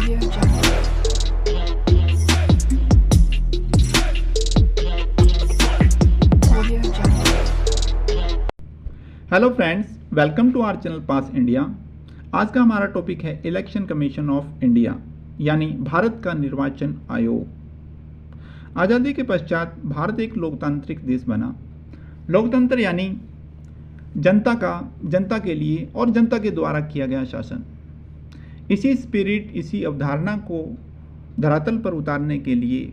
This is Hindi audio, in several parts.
Audio Jungle. Audio Jungle. Hello friends, welcome to our channel pass India. आज का हमारा टॉपिक है इलेक्शन कमीशन ऑफ इंडिया यानी भारत का निर्वाचन आयोग। आज़ादी के पश्चात भारत एक लोकतांत्रिक देश बना। लोकतंत्र यानी जनता के लिए और जनता के द्वारा किया गया शासन। इसी स्पिरिट, इसी अवधारणा को धरातल पर उतारने के लिए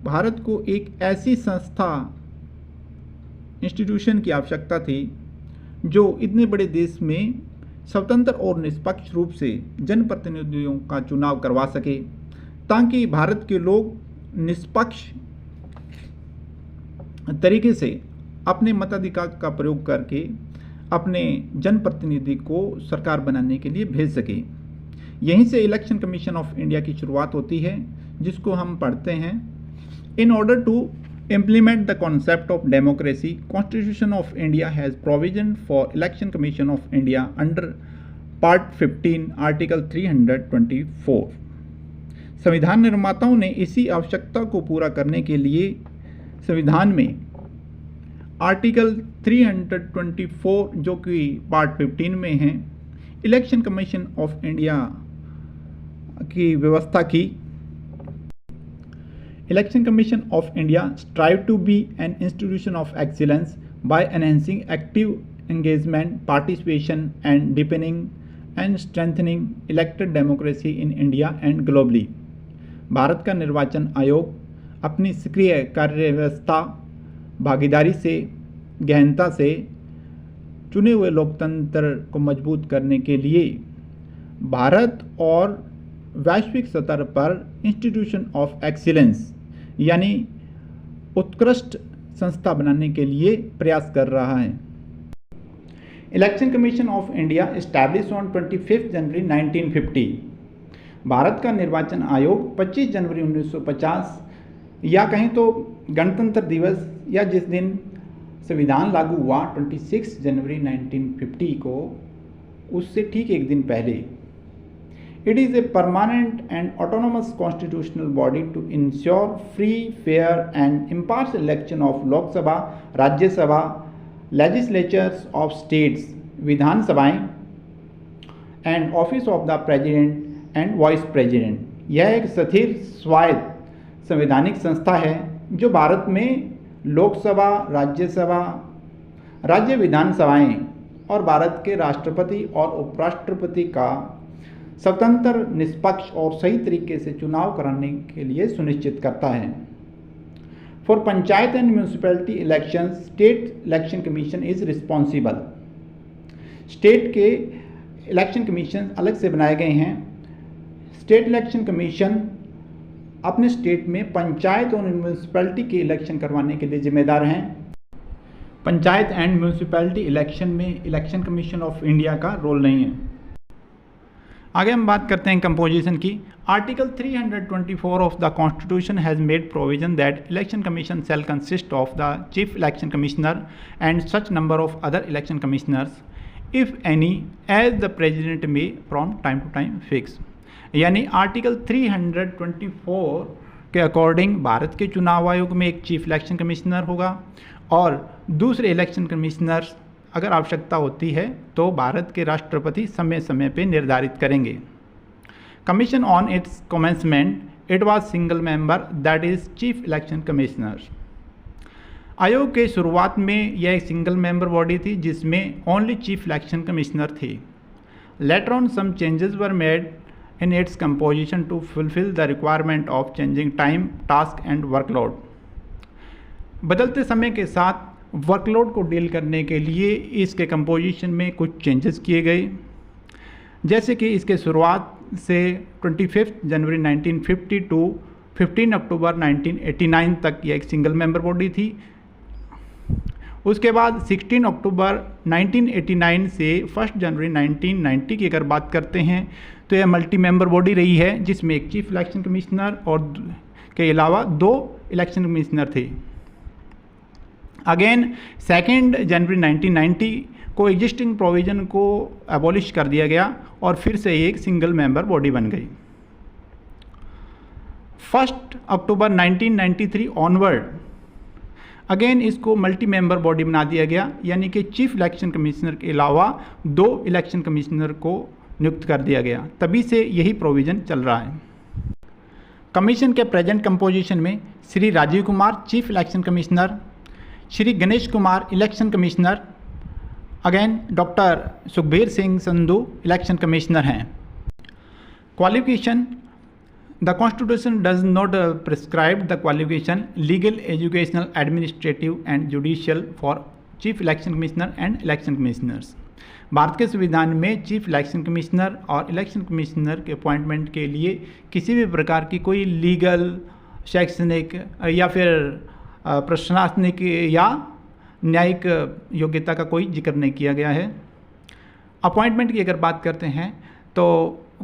भारत को एक ऐसी संस्था, इंस्टीट्यूशन की आवश्यकता थी जो इतने बड़े देश में स्वतंत्र और निष्पक्ष रूप से जनप्रतिनिधियों का चुनाव करवा सके, ताकि भारत के लोग निष्पक्ष तरीके से अपने मताधिकार का प्रयोग करके अपने जनप्रतिनिधि को सरकार बनाने के लिए भेज सके। यहीं से इलेक्शन कमीशन ऑफ इंडिया की शुरुआत होती है, जिसको हम पढ़ते हैं। In order to implement the concept of democracy, Constitution of India has provision for Election Commission of India under Part 15, Article 324। संविधान निर्माताओं ने इसी आवश्यकता को पूरा करने के लिए संविधान में आर्टिकल 324 जो कि पार्ट 15 में है, इलेक्शन कमीशन ऑफ इंडिया की व्यवस्था की। Election Commission of India strive to be an institution of excellence by enhancing active engagement, participation and deepening and strengthening elected democracy in India and globally। Bharat का निर्वाचन आयोग अपनी सक्रिय कार्य व्यवस्था, भागीदारी से, गहनता से चुने हुए लोकतंत्र को मजबूत करने के लिए भारत और वैश्विक स्तर पर इंस्टीट्यूशन ऑफ एक्सीलेंस यानी उत्कृष्ट संस्था बनाने के लिए प्रयास कर रहा है। Election commission of India establish on 25 जनवरी 1950। भारत का निर्वाचन आयोग 25 जनवरी 1950 या कहीं तो गणतंत्र दिवस या जिस दिन संविधान लागू हुआ 26 जनवरी 1950 को, उससे ठीक एक दिन पहले। It is a permanent and autonomous constitutional body to ensure free, fair and impartial election of Lok Sabha, Rajya Sabha, legislatures of states, विधान सभाएं and office of the president and vice president। यह एक स्थिर स्वायत्त संवैधानिक संस्था है जो भारत में लोकसभा, राज्यसभा, राज्य विधानसभाएं और भारत के राष्ट्रपति और उपराष्ट्रपति का स्वतंत्र, निष्पक्ष और सही तरीके से चुनाव कराने के लिए सुनिश्चित करता है। For panchayat and municipality election, state election commission is responsible. State के इलेक्शन कमीशन अलग से बनाए गए हैं। स्टेट इलेक्शन कमीशन अपने स्टेट में पंचायत और म्यूनिसिपैलिटी के इलेक्शन करवाने के लिए जिम्मेदार हैं। पंचायत एंड म्यूनिसिपैलिटी इलेक्शन में इलेक्शन कमीशन ऑफ इंडिया का रोल नहीं है। आगे हम बात करते हैं कंपोजिशन की। Article 324 of the constitution has made provision that election commission shall consist of the chief election commissioner and such number of other election commissioners if any as the president may from time to time fix. यानी आर्टिकल 324 के अकॉर्डिंग भारत के चुनाव आयोग में एक चीफ इलेक्शन कमिश्नर होगा और दूसरे इलेक्शन कमिश्नर्स अगर आवश्यकता होती है तो भारत के राष्ट्रपति समय समय पर निर्धारित करेंगे। Commission on it's commencement it was single member, that is chief election commissioner. आयोग के शुरुआत में यह एक सिंगल मेंबर बॉडी थी जिसमें ओनली चीफ इलेक्शन कमिश्नर थी। Later on some changes were made in its composition to fulfil the requirement of changing time, task and workload. बदलते समय के साथ वर्कलोड को डील करने के लिए इसके कंपोजिशन में कुछ चेंजेस किए गए, जैसे कि इसके शुरुआत से 25 जनवरी 1950 टू 15 अक्टूबर 1989 तक यह एक सिंगल मेंबर बॉडी थी। उसके बाद 16 अक्टूबर 1989 से 1 जनवरी 1990 की अगर बात करते हैं तो यह मल्टी मेंबर बॉडी रही है, जिसमें एक चीफ इलेक्शन कमिश्नर और के अलावा 2 इलेक्शन कमिश्नर थे। अगेन 2 जनवरी 1990 को एग्जिस्टिंग प्रोविज़न को एबॉलिश कर दिया गया और फिर से एक सिंगल मेंबर बॉडी बन गई। 1 अक्टूबर 1993 ऑनवर्ड अगेन इसको मल्टी मेंबर बॉडी बना दिया गया, यानी कि चीफ इलेक्शन कमिश्नर के अलावा 2 इलेक्शन कमिश्नर को नियुक्त कर दिया गया। तभी से यही प्रोविज़न चल रहा है। कमीशन के प्रेजेंट कंपोजिशन में Shri Rajiv Kumar chief election commissioner, Shri Ganesh Kumar election commissioner, again doctor Sukhbir Singh Sandhu election commissioner हैं। Qualification, the constitution does not prescribe the qualification legal, educational, administrative and judicial for chief election commissioner and election commissioners. Bharat के संविधान में चीफ इलेक्शन कमिश्नर और इलेक्शन कमिश्नर के अपॉइंटमेंट के लिए किसी भी प्रकार की कोई लीगल, शैक्षणिक या फिर प्रशासनिक या न्यायिक योग्यता का कोई जिक्र नहीं किया गया है। अपॉइंटमेंट की अगर बात करते हैं तो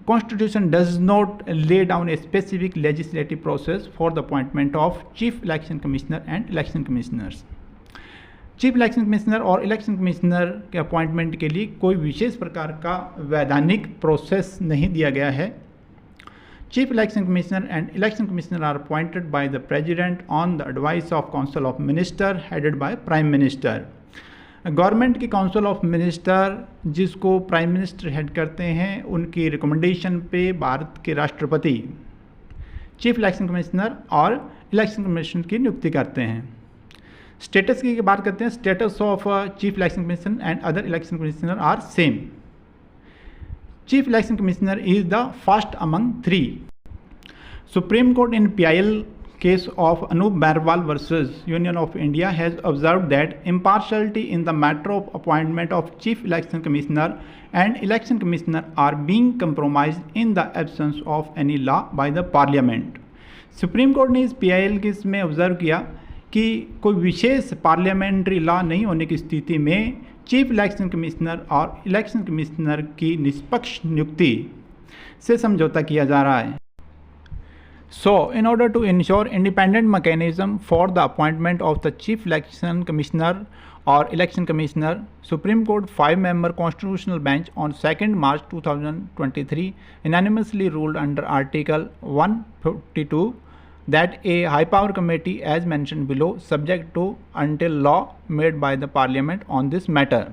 constitution does not lay down a specific legislative process for the appointment of chief election commissioner and election commissioners. Chief election commissioner और इलेक्शन कमिश्नर के अपॉइंटमेंट के लिए कोई विशेष प्रकार का वैधानिक प्रोसेस नहीं दिया गया है। Chief election commissioner and election commissioner are appointed by the president on the advice of council of minister headed by prime minister. Government की काउंसिल ऑफ मिनिस्टर, जिसको प्राइम मिनिस्टर हेड करते हैं, उनकी रिकमेंडेशन पे भारत के राष्ट्रपति चीफ इलेक्शन कमिश्नर और इलेक्शन कमिश्नर की नियुक्ति करते हैं। स्टेटस की बात करते हैं, status of chief election commissioner and other election commissioner are same. Chief election commissioner is the first among 3। Supreme court in PIL case of Anup Barwal versus Union of India has observed that impartiality in the matter of appointment of Chief Election Commissioner and Election Commissioner are being compromised in the absence of any law by the Parliament। Supreme court ने इस PIL केस में ऑब्जर्व किया कि कोई विशेष पार्लियामेंट्री लॉ नहीं होने की स्थिति में चीफ इलेक्शन कमिश्नर और इलेक्शन कमिश्नर की निष्पक्ष नियुक्ति से समझौता किया जा रहा है। So, in order to ensure independent mechanism for the appointment of the Chief Election Commissioner or Election Commissioner, Supreme Court 5-member Constitutional Bench on 2nd March 2023 unanimously ruled under Article 152 that a high power committee as mentioned below subject to until law made by the Parliament on this matter।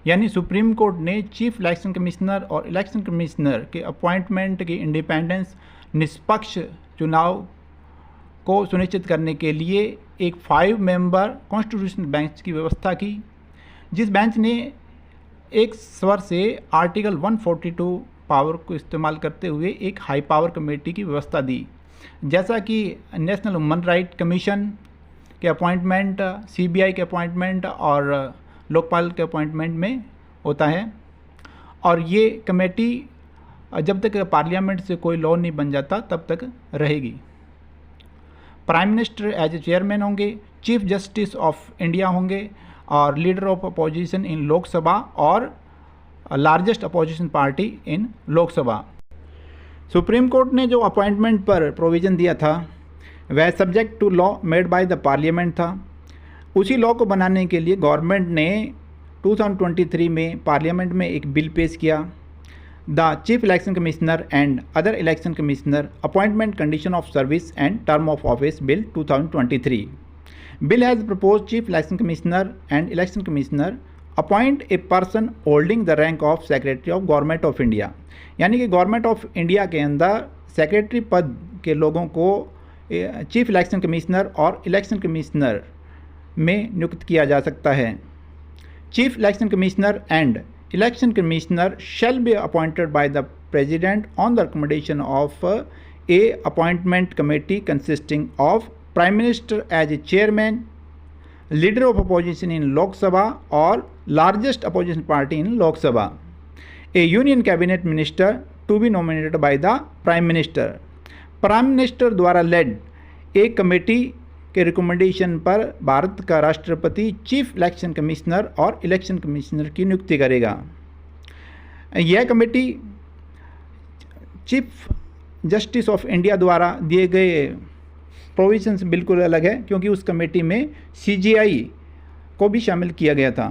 यानी सुप्रीम कोर्ट ने चीफ इलेक्शन कमिश्नर और इलेक्शन कमिश्नर के अपॉइंटमेंट की इंडिपेंडेंस, निष्पक्ष चुनाव को सुनिश्चित करने के लिए एक 5 मेंबर कॉन्स्टिट्यूशनल बेंच की व्यवस्था की, जिस बेंच ने एक स्वर से आर्टिकल 142 पावर को इस्तेमाल करते हुए एक हाई पावर कमेटी की व्यवस्था दी। जैसा कि नेशनल ह्यूमन राइट कमीशन के अपॉइंटमेंट, CBI के अपॉइंटमेंट और लोकपाल के अपॉइंटमेंट में होता है, और ये कमेटी जब तक पार्लियामेंट से कोई लॉ नहीं बन जाता तब तक रहेगी। Prime minister as a chairman होंगे, चीफ जस्टिस ऑफ इंडिया होंगे और leader of opposition in Lok Sabha और largest opposition party in Lok Sabha. Supreme court ने जो अपॉइंटमेंट पर प्रोविज़न दिया था वह subject to law made by the parliament था। उसी लॉ को बनाने के लिए गवर्नमेंट ने 2023 में पार्लियामेंट में एक बिल पेश किया, the chief election commissioner and other election commissioner appointment condition of service and term of office bill 2023। Bill has propose chief election commissioner and election commissioner appoint a person holding the rank of secretary of government of India. यानी कि गवर्नमेंट ऑफ इंडिया के अंदर सेक्रेटरी पद के लोगों को चीफ इलेक्शन कमिश्नर और इलेक्शन कमिश्नर में नियुक्त किया जा सकता है। Chief election commissioner and election commissioner shall be appointed by the president on the recommendation of a appointment committee consisting of prime minister as a chairman, leader of opposition in Lok Sabha or largest opposition party in Lok Sabha, a union cabinet minister to be nominated by the prime minister। Prime minister द्वारा लेड एक कमेटी के रिकमेंडेशन पर भारत का राष्ट्रपति चीफ इलेक्शन कमिश्नर और इलेक्शन कमिश्नर की नियुक्ति करेगा। यह committee chief justice of India द्वारा दिए गए प्रोविजन से बिल्कुल अलग है, क्योंकि उस कमेटी में CGI को भी शामिल किया गया था।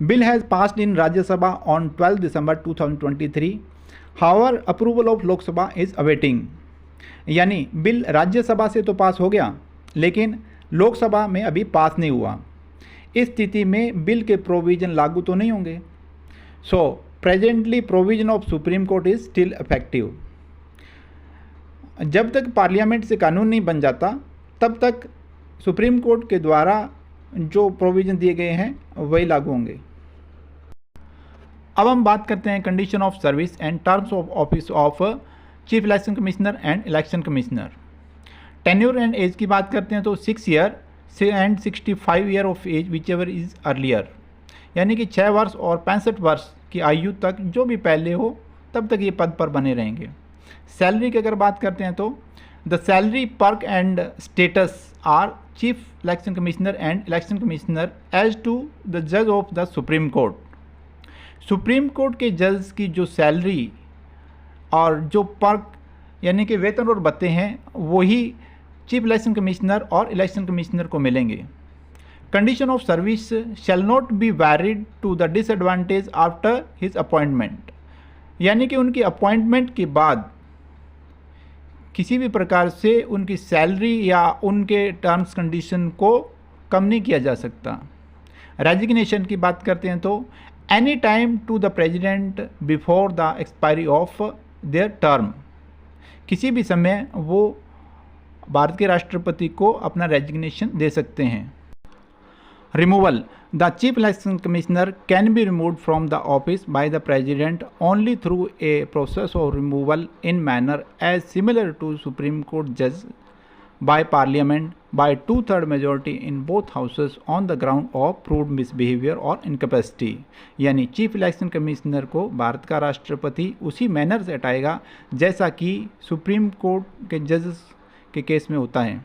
Bill has passed in Rajya Sabha on 12 December 2023। However approval of Lok Sabha is awaiting. यानी बिल राज्यसभा से तो पास हो गया लेकिन लोकसभा में अभी पास नहीं हुआ। इस स्थिति में बिल के प्रोविज़न लागू तो नहीं होंगे। So presently provision of supreme court is still effective. जब तक पार्लियामेंट से कानून नहीं बन जाता तब तक सुप्रीम कोर्ट के द्वारा जो प्रोविज़न दिए गए हैं वही लागू होंगे। अब हम बात करते हैं condition of service and terms of office of chief election commissioner and election commissioner. Tenure and age की बात करते हैं तो 6 year and 65 year of age whichever is earlier, यानी कि 6 वर्ष और 65 वर्ष की आयु तक जो भी पहले हो तब तक ये पद पर बने रहेंगे। सैलरी की अगर बात करते हैं तो the salary perk and status are chief election commissioner and election commissioner as to the जज of the supreme court. Supreme court के जज की जो सैलरी और जो पर्क यानी कि वेतन और भत्ते हैं वही चीफ इलेक्शन कमिश्नर और इलेक्शन कमिश्नर को मिलेंगे। Condition of service shall not be varied to the disadvantage after his appointment, यानी कि उनकी अपॉइंटमेंट के बाद किसी भी प्रकार से उनकी सैलरी या उनके टर्म्स कंडीशन को कम नहीं किया जा सकता। रेजिग्नेशन की बात करते हैं तो any time to the president before the expiry of their term, किसी भी समय वो भारत के राष्ट्रपति को अपना रेजिग्नेशन दे सकते हैं। Removal the chief election commissioner can be removed from the office by the president only through a process of removal in manner as similar to supreme court जज by parliament by 2/3 majority in both houses on the ground of proved misbehavior और incapacity। यानी चीफ इलेक्शन कमिश्नर को भारत का राष्ट्रपति उसी मैनर से हटाएगा जैसा कि सुप्रीम कोर्ट के जजेस के केस में होता है,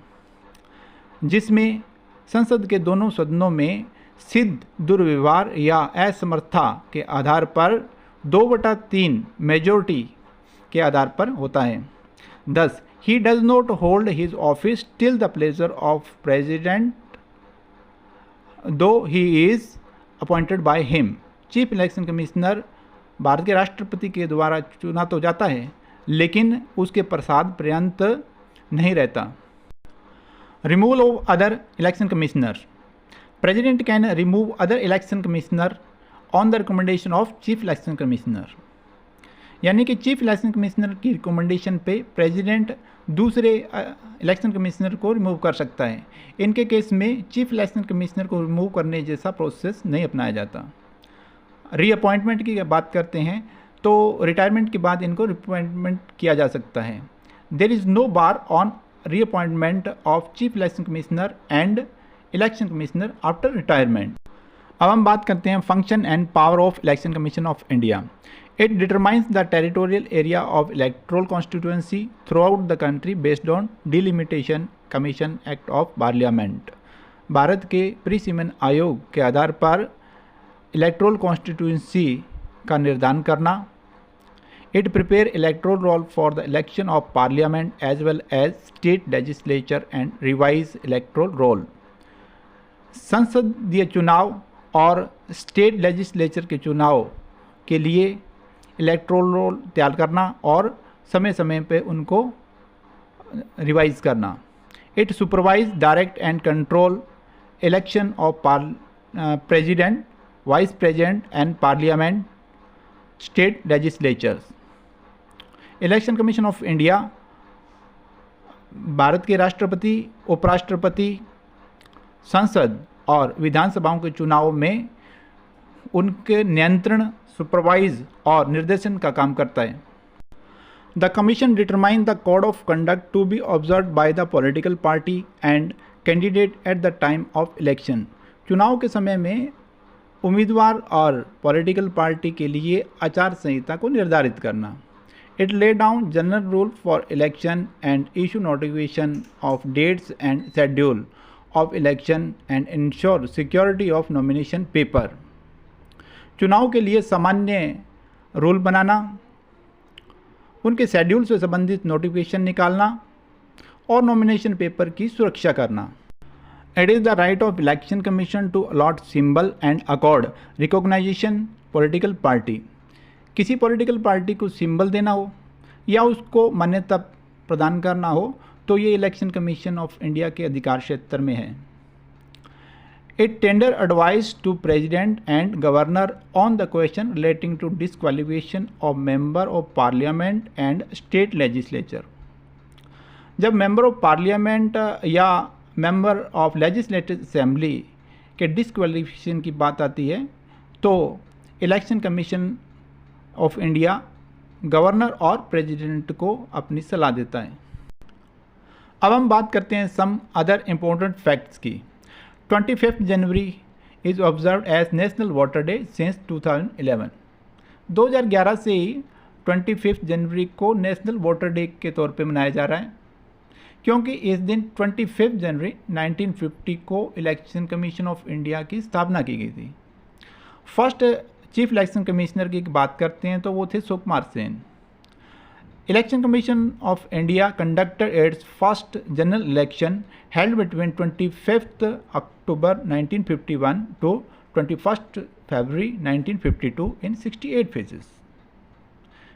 जिसमें संसद के दोनों सदनों में सिद्ध दुर्व्यवहार या असमर्थता के आधार पर 2/3 मेजोरिटी के आधार पर होता है। 10 He does not hold his office till the pleasure of President, though he is appointed by him। Chief election commissioner Bharat के राष्ट्रपति के द्वारा चुना तो जाता है लेकिन उसके प्रसाद पर्यंत नहीं रहता। Removal of other election commissioner president can remove other election commissioner on the recommendation of chief election commissioner, यानी कि चीफ इलेक्शन कमिश्नर की रिकमेंडेशन पे प्रेसिडेंट दूसरे इलेक्शन कमिश्नर को रिमूव कर सकता है। इनके केस में चीफ इलेक्शन कमिश्नर को रिमूव करने जैसा प्रोसेस नहीं अपनाया जाता। रीअपॉइंटमेंट की बात करते हैं तो रिटायरमेंट के बाद इनको रिअपॉइंटमेंट किया जा सकता है। There is no bar on reappointment of chief election commissioner and election commissioner after retirement. अब हम बात करते हैं function and power of election commission of India. It determines the territorial area of electoral constituency throughout the country based on Delimitation Commission Act of Parliament। Bharat के परिसीमन आयोग के आधार पर इलेक्ट्रोल कॉन्स्टिट्यूंसी का निर्धारण करना। It prepare electoral roll for the election of parliament as well as state legislature and revise electoral roll। संसदीय चुनाव और स्टेट लेजिस्लेचर के चुनाव के लिए इलेक्ट्रोल रोल तैयार करना और समय समय पे उनको रिवाइज करना। It supervise direct and control election of president, vice president and parliament, state legislatures. Election commission of India Bharat के राष्ट्रपति, उपराष्ट्रपति, संसद और विधानसभाओं के चुनाव में उनके नियंत्रण, सुपरवाइज और निर्देशन का काम करता है। The commission determine the code of conduct to be observe by the political party and candidate at the time of election. चुनाव के समय में उम्मीदवार और पॉलिटिकल पार्टी के लिए आचार संहिता को निर्धारित करना। It lay down general rule for election and issue notification of dates and schedule of election and ensure security of nomination paper. चुनाव के लिए सामान्य रूल बनाना, उनके शेड्यूल से संबंधित नोटिफिकेशन निकालना और नॉमिनेशन पेपर की सुरक्षा करना। It is the right of election commission to allot symbol and accord recognisation political party. किसी पॉलिटिकल पार्टी को सिंबल देना हो या उसको मान्यता प्रदान करना हो तो ये इलेक्शन कमीशन ऑफ इंडिया के अधिकार क्षेत्र में है। It tender advice to president and governor on the question relating to disqualification of member of parliament and state legislature. जब मेंबर ऑफ पार्लियामेंट या मेंबर ऑफ लेजिस्लेटिव असेंबली के डिस्क्वालिफिकेशन की बात आती है तो election commission of India governor और प्रेसिडेंट को अपनी सलाह देता है। अब हम बात करते हैं सम अदर इम्पोर्टेंट फैक्ट्स की। 25 January is observed as national water day since 2011। 2011 से ही 25 जनवरी को नेशनल वाटर डे के तौर पे मनाया जा रहा है, क्योंकि इस दिन 25 जनवरी 1950 को इलेक्शन कमीशन ऑफ इंडिया की स्थापना की गई थी। फर्स्ट चीफ इलेक्शन कमिश्नर की बात करते हैं तो वो थे Sukumar Sen. Election commission of India conducted its first general election held between 25 October 1951 to 21 February 1952 in 68 phases.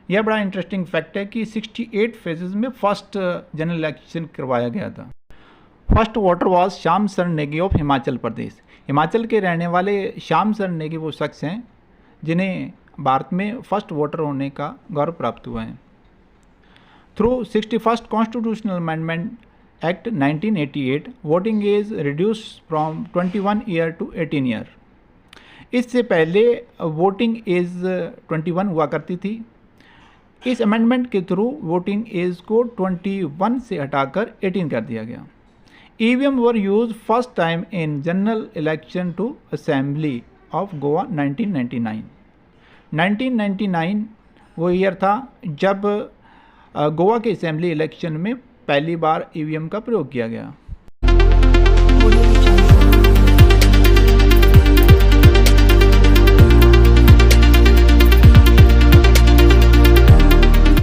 यह बड़ा इंटरेस्टिंग फैक्ट है कि 68 फेजेस में फर्स्ट जनरल इलेक्शन करवाया गया था। फर्स्ट वोटर वॉज श्याम शरण नेगी ऑफ हिमाचल प्रदेश। हिमाचल के रहने वाले श्याम शरण नेगी वो शख्स हैं जिन्हें भारत में फर्स्ट वोटर होने का गौरव प्राप्त हुआ है। Through 61st constitutional amendment act 1988 voting age reduce from 21 year to 18 year. इससे पहले वोटिंग एज 21 हुआ करती थी। इस अमेंडमेंट के थ्रू वोटिंग एज को 21 से हटाकर 18 कर दिया गया। EVM were used first time in general election to assembly of Goa 1999। 1999 वो ईयर था जब गोवा के असेंबली इलेक्शन में पहली बार ईवीएम का प्रयोग किया गया।